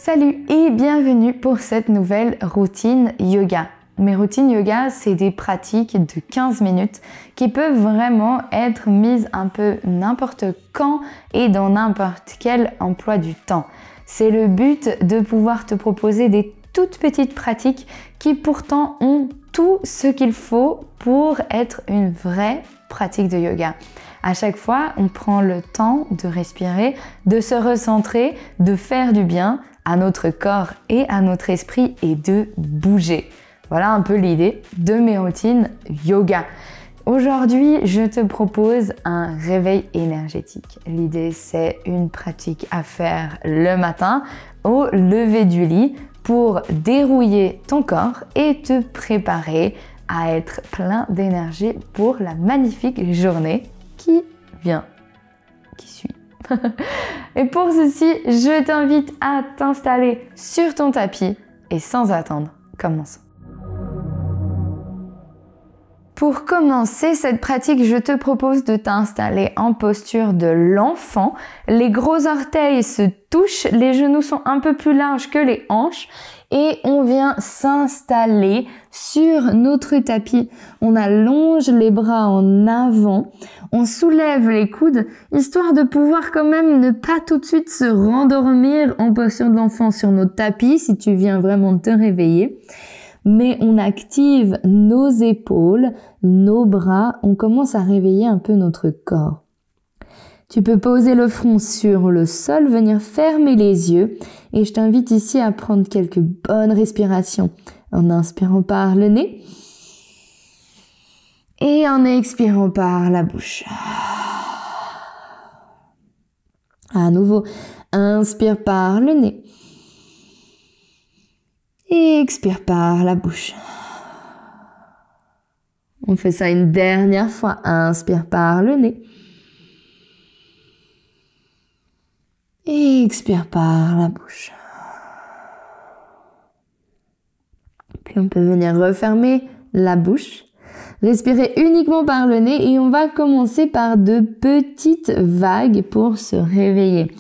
Salut et bienvenue pour cette nouvelle routine yoga. Mes routines yoga, c'est des pratiques de 15 minutes qui peuvent vraiment être mises un peu n'importe quand et dans n'importe quel emploi du temps. C'est le but de pouvoir te proposer des toutes petites pratiques qui pourtant ont tout ce qu'il faut pour être une vraie pratique de yoga. À chaque fois, on prend le temps de respirer, de se recentrer, de faire du bien à notre corps et à notre esprit et de bouger. Voilà un peu l'idée de mes routines yoga. Aujourd'hui, je te propose un réveil énergétique. L'idée, c'est une pratique à faire le matin au lever du lit pour dérouiller ton corps et te préparer à être plein d'énergie pour la magnifique journée qui suit. Et pour ceci, je t'invite à t'installer sur ton tapis et sans attendre, commençons. Pour commencer cette pratique, je te propose de t'installer en posture de l'enfant. Les gros orteils se touchent, les genoux sont un peu plus larges que les hanches et on vient s'installer sur notre tapis. On allonge les bras en avant, on soulève les coudes, histoire de pouvoir quand même ne pas tout de suite se rendormir en posture de l'enfant sur notre tapis si tu viens vraiment te réveiller. Mais on active nos épaules, nos bras, on commence à réveiller un peu notre corps. Tu peux poser le front sur le sol, venir fermer les yeux et je t'invite ici à prendre quelques bonnes respirations en inspirant par le nez et en expirant par la bouche. À nouveau, inspire par le nez. Et expire par la bouche. On fait ça une dernière fois. Inspire par le nez. Et expire par la bouche. Puis on peut venir refermer la bouche. Respirer uniquement par le nez et on va commencer par de petites vagues pour se réveiller.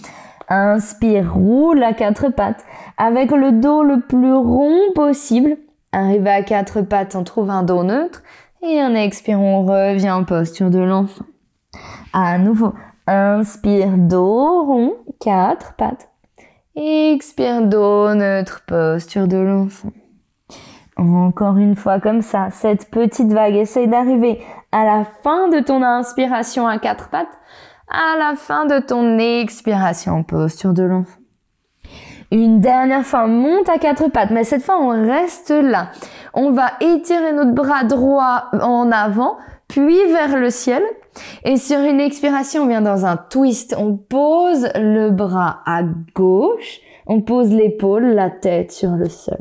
Inspire, roule à quatre pattes avec le dos le plus rond possible. Arrive à quatre pattes, on trouve un dos neutre. Et en expire, on revient en posture de l'enfant. À nouveau, inspire, dos rond, quatre pattes. Expire, dos neutre, posture de l'enfant. Encore une fois comme ça, cette petite vague. Essaye d'arriver à la fin de ton inspiration à quatre pattes. À la fin de ton expiration, posture de l'enfant. Une dernière fois, monte à quatre pattes, mais cette fois, on reste là. On va étirer notre bras droit en avant, puis vers le ciel. Et sur une expiration, on vient dans un twist. On pose le bras à gauche, on pose l'épaule, la tête sur le sol.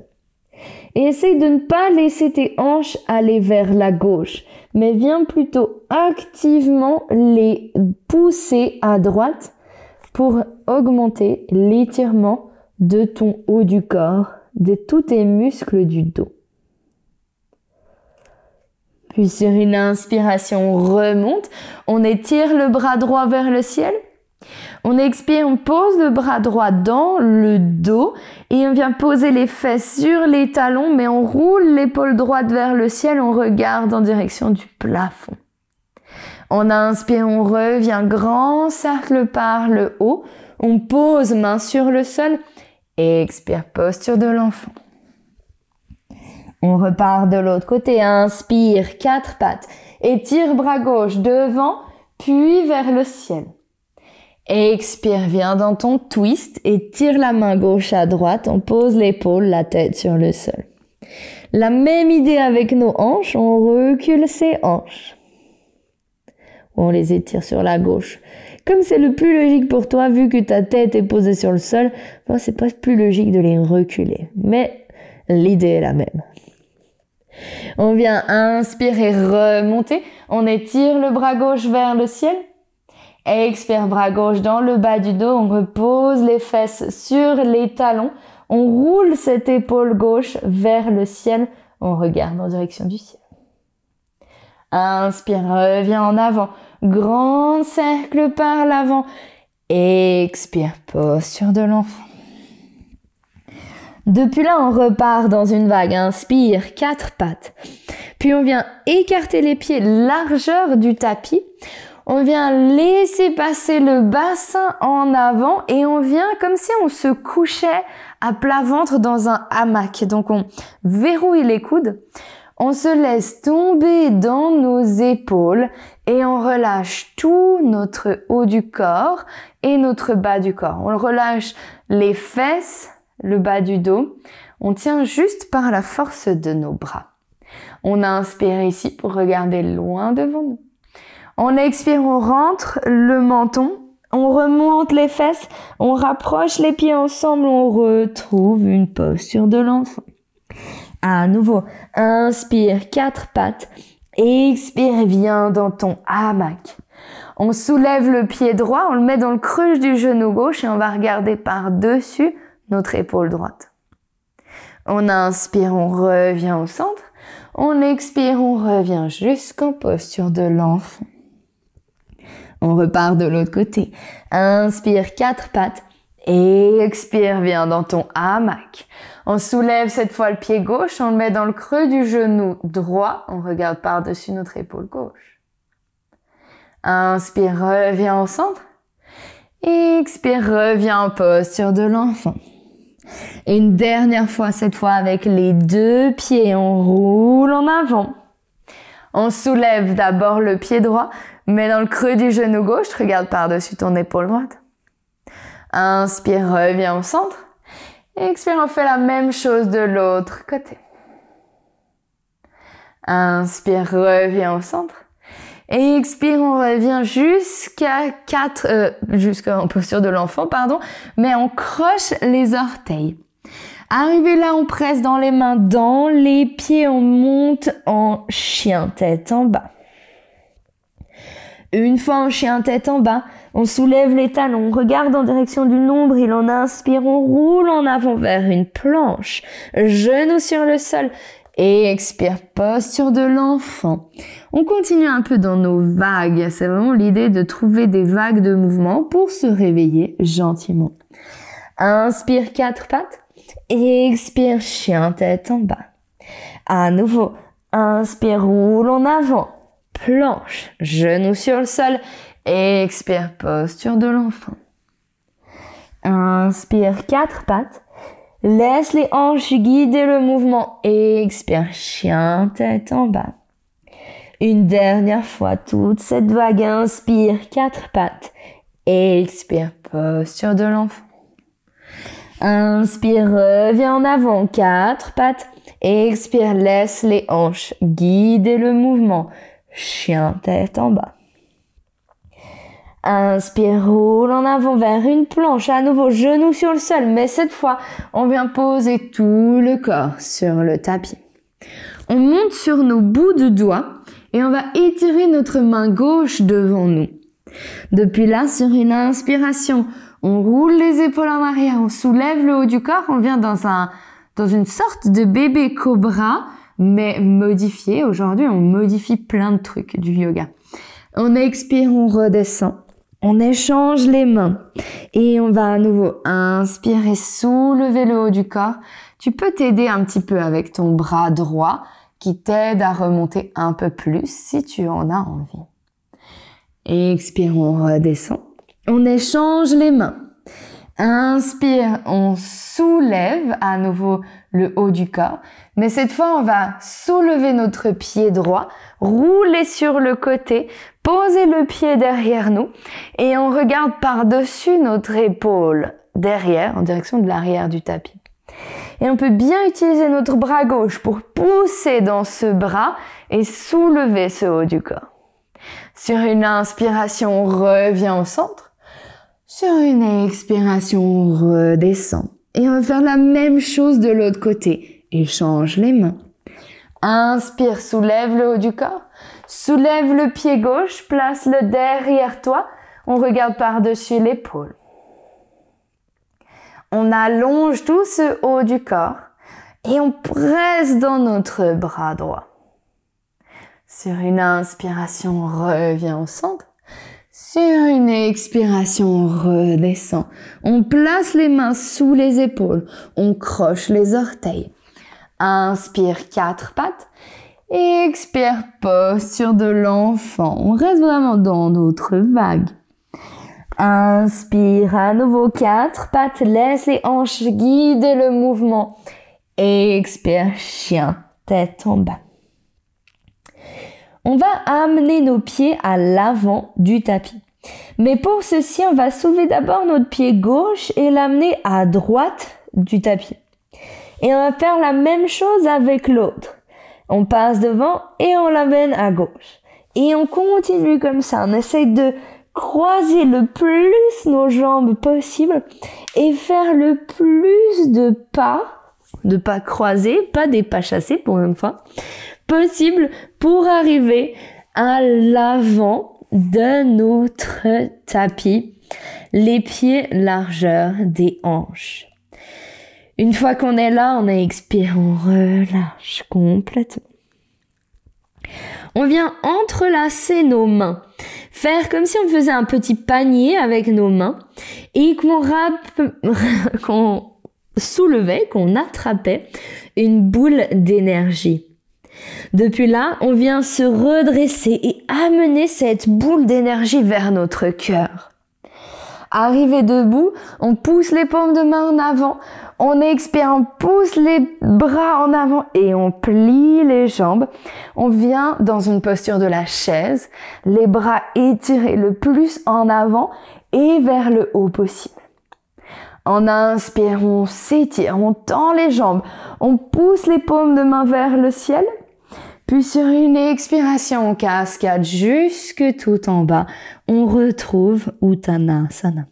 Et essaye de ne pas laisser tes hanches aller vers la gauche, mais viens plutôt activement les pousser à droite pour augmenter l'étirement de ton haut du corps, de tous tes muscles du dos. Puis sur une inspiration, on remonte, on étire le bras droit vers le ciel. On expire, on pose le bras droit dans le dos et on vient poser les fesses sur les talons, mais on roule l'épaule droite vers le ciel, on regarde en direction du plafond. On inspire, on revient, grand cercle par le haut, on pose main sur le sol, expire, posture de l'enfant. On repart de l'autre côté, inspire, quatre pattes, étire bras gauche devant, puis vers le ciel. Expire, viens dans ton twist et tire la main gauche à droite, on pose l'épaule, la tête sur le sol. La même idée avec nos hanches, on recule ses hanches. On les étire sur la gauche. Comme c'est le plus logique pour toi, vu que ta tête est posée sur le sol, c'est presque plus logique de les reculer. Mais l'idée est la même. On vient inspirer, remonter, on étire le bras gauche vers le ciel. Expire, bras gauche dans le bas du dos, on repose les fesses sur les talons, on roule cette épaule gauche vers le ciel, on regarde en direction du ciel. Inspire, reviens en avant, grand cercle par l'avant, expire, posture de l'enfant. Depuis là, on repart dans une vague. Inspire, 4 pattes. Puis on vient écarter les pieds largeur du tapis. On vient laisser passer le bassin en avant et on vient comme si on se couchait à plat ventre dans un hamac. Donc on verrouille les coudes. On se laisse tomber dans nos épaules et on relâche tout notre haut du corps et notre bas du corps. On relâche les fesses, le bas du dos. On tient juste par la force de nos bras. On inspire ici pour regarder loin devant nous. On expire, on rentre le menton. On remonte les fesses. On rapproche les pieds ensemble. On retrouve une posture de l'enfant. À nouveau, inspire, 4 pattes. Expire, viens dans ton hamac. On soulève le pied droit, on le met dans le creux du genou gauche et on va regarder par-dessus notre épaule droite. On inspire, on revient au centre. On expire, on revient jusqu'en posture de l'enfant. On repart de l'autre côté. Inspire, 4 pattes. Expire, viens dans ton hamac. On soulève cette fois le pied gauche, on le met dans le creux du genou droit. On regarde par-dessus notre épaule gauche. Inspire, reviens au centre. Expire, reviens en posture de l'enfant. Et une dernière fois, cette fois avec les 2 pieds, on roule en avant. On soulève d'abord le pied droit, mets dans le creux du genou gauche, regarde par-dessus ton épaule droite. Inspire, reviens au centre. Expire, on fait la même chose de l'autre côté. Inspire, reviens au centre. Expire, on revient jusqu'en posture de l'enfant, mais on croche les orteils. Arrivé là, on presse dans les mains, dans les pieds, on monte en chien tête en bas. Une fois en chien tête en bas, on soulève les talons, on regarde en direction du nombril, on inspire, on roule en avant vers une planche, genoux sur le sol, et expire, posture de l'enfant. On continue un peu dans nos vagues, c'est vraiment l'idée de trouver des vagues de mouvement pour se réveiller gentiment. Inspire, 4 pattes, et expire, chien tête en bas. À nouveau, inspire, roule en avant. Planche, genoux sur le sol, expire, posture de l'enfant. Inspire, 4 pattes, laisse les hanches guider le mouvement, expire, chien tête en bas. Une dernière fois, toute cette vague, inspire, 4 pattes, expire, posture de l'enfant. Inspire, reviens en avant, 4 pattes, expire, laisse les hanches guider le mouvement. Chien tête en bas. Inspire, roule en avant vers une planche. À nouveau, genoux sur le sol. Mais cette fois, on vient poser tout le corps sur le tapis. On monte sur nos bouts de doigts et on va étirer notre main gauche devant nous. Depuis là, sur une inspiration, on roule les épaules en arrière. On soulève le haut du corps. On vient dans une sorte de bébé cobra, mais modifié. Aujourd'hui, on modifie plein de trucs du yoga. On expire, on redescend. On échange les mains. Et on va à nouveau inspirer, soulever le haut du corps. Tu peux t'aider un petit peu avec ton bras droit qui t'aide à remonter un peu plus si tu en as envie. Expire, on redescend. On échange les mains. Inspire, on soulève à nouveau le haut du corps. Mais cette fois, on va soulever notre pied droit, rouler sur le côté, poser le pied derrière nous et on regarde par-dessus notre épaule derrière, en direction de l'arrière du tapis. Et on peut bien utiliser notre bras gauche pour pousser dans ce bras et soulever ce haut du corps. Sur une inspiration, on revient au centre. Sur une expiration, on redescend. Et on va faire la même chose de l'autre côté. Échange les mains. Inspire, soulève le haut du corps. Soulève le pied gauche, place-le derrière toi. On regarde par-dessus l'épaule. On allonge tout ce haut du corps et on presse dans notre bras droit. Sur une inspiration, on revient au centre. Sur une expiration, on redescend. On place les mains sous les épaules. On croche les orteils. Inspire, 4 pattes. Expire, posture de l'enfant. On reste vraiment dans notre vague. Inspire à nouveau, 4 pattes. Laisse les hanches guider le mouvement. Expire, chien, tête en bas. On va amener nos pieds à l'avant du tapis. Mais pour ceci, on va soulever d'abord notre pied gauche et l'amener à droite du tapis. Et on va faire la même chose avec l'autre. On passe devant et on l'amène à gauche. Et on continue comme ça. On essaye de croiser le plus nos jambes possible et faire le plus de pas croisés, pas des pas chassés pour une fois, possible pour arriver à l'avant de notre tapis, les pieds largeur des hanches. Une fois qu'on est là, on expire, on relâche complètement. On vient entrelacer nos mains, faire comme si on faisait un petit panier avec nos mains et qu'on soulevait, qu'on attrapait une boule d'énergie. Depuis là, on vient se redresser et amener cette boule d'énergie vers notre cœur. Arrivé debout, on pousse les paumes de main en avant, on expire, on pousse les bras en avant et on plie les jambes. On vient dans une posture de la chaise, les bras étirés le plus en avant et vers le haut possible. En inspire, on s'étire, on tend les jambes, on pousse les paumes de main vers le ciel. Puis sur une expiration, on cascade jusque tout en bas. On retrouve Uttanasana.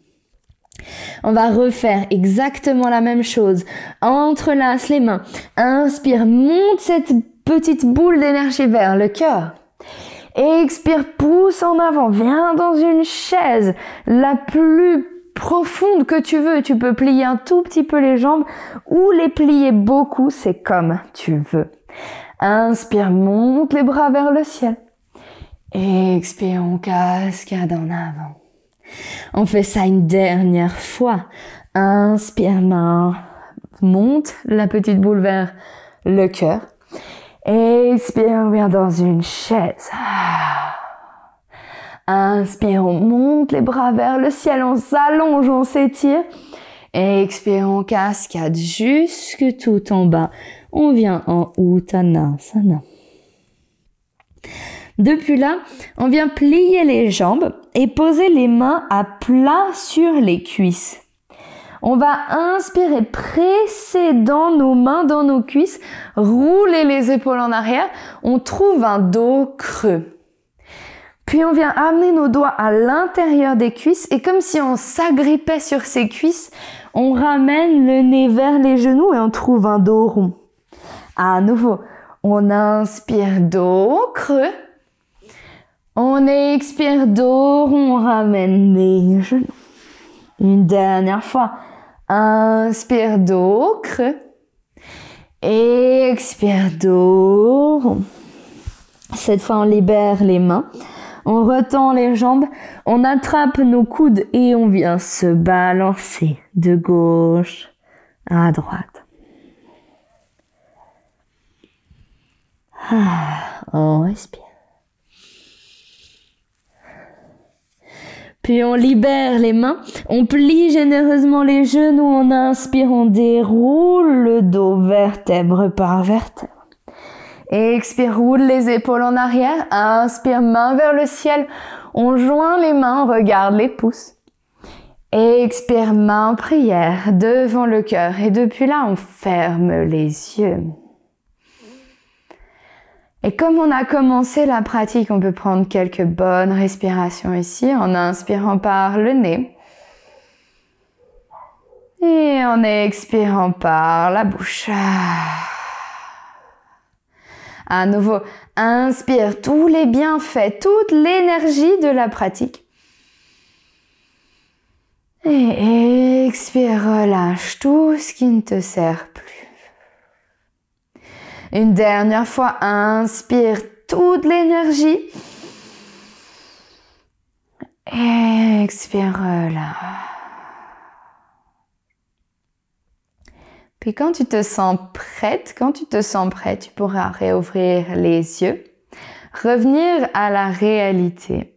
On va refaire exactement la même chose. Entrelace les mains. Inspire, monte cette petite boule d'énergie vers le cœur. Expire, pousse en avant. Viens dans une chaise la plus profonde que tu veux. Tu peux plier un tout petit peu les jambes ou les plier beaucoup. C'est comme tu veux. Inspire, monte les bras vers le ciel. Expire, on cascade en avant. On fait ça une dernière fois. Inspire, main, monte la petite boule vers le cœur. Expire, on vient dans une chaise. Inspire, on monte les bras vers le ciel, on s'allonge, on s'étire. Expire, on cascade jusque tout en bas. On vient en Uttanasana. Depuis là, on vient plier les jambes et poser les mains à plat sur les cuisses. On va inspirer, presser dans nos mains, dans nos cuisses, rouler les épaules en arrière. On trouve un dos creux. Puis on vient amener nos doigts à l'intérieur des cuisses et comme si on s'agrippait sur ces cuisses, on ramène le nez vers les genoux et on trouve un dos rond. À nouveau, on inspire, dos creux. On expire, dos rond, on ramène les genoux. Une dernière fois. Inspire, dos creux. Expire, dos rond. Cette fois, on libère les mains. On retend les jambes. On attrape nos coudes et on vient se balancer de gauche à droite. On respire. Puis on libère les mains, on plie généreusement les genoux, on inspire, on déroule le dos vertèbre par vertèbre. Expire, roule les épaules en arrière, inspire, main vers le ciel, on joint les mains, on regarde les pouces. Expire, main prière devant le cœur et depuis là on ferme les yeux. Et comme on a commencé la pratique, on peut prendre quelques bonnes respirations ici en inspirant par le nez et en expirant par la bouche. À nouveau, inspire tous les bienfaits, toute l'énergie de la pratique. Et expire, relâche tout ce qui ne te sert plus. Une dernière fois, inspire toute l'énergie. Expire, relâche. Puis quand tu te sens prête, tu pourras réouvrir les yeux, revenir à la réalité.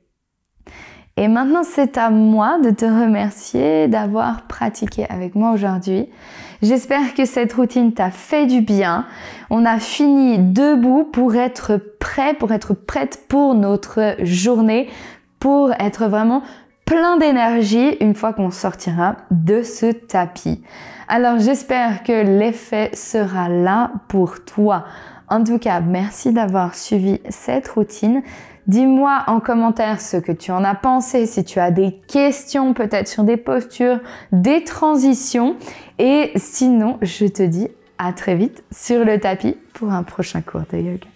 Et maintenant, c'est à moi de te remercier d'avoir pratiqué avec moi aujourd'hui. J'espère que cette routine t'a fait du bien. On a fini debout pour être prête pour notre journée, pour être vraiment plein d'énergie une fois qu'on sortira de ce tapis. Alors, j'espère que l'effet sera là pour toi. En tout cas, merci d'avoir suivi cette routine. Dis-moi en commentaire ce que tu en as pensé, si tu as des questions peut-être sur des postures, des transitions. Et sinon, je te dis à très vite sur le tapis pour un prochain cours de yoga.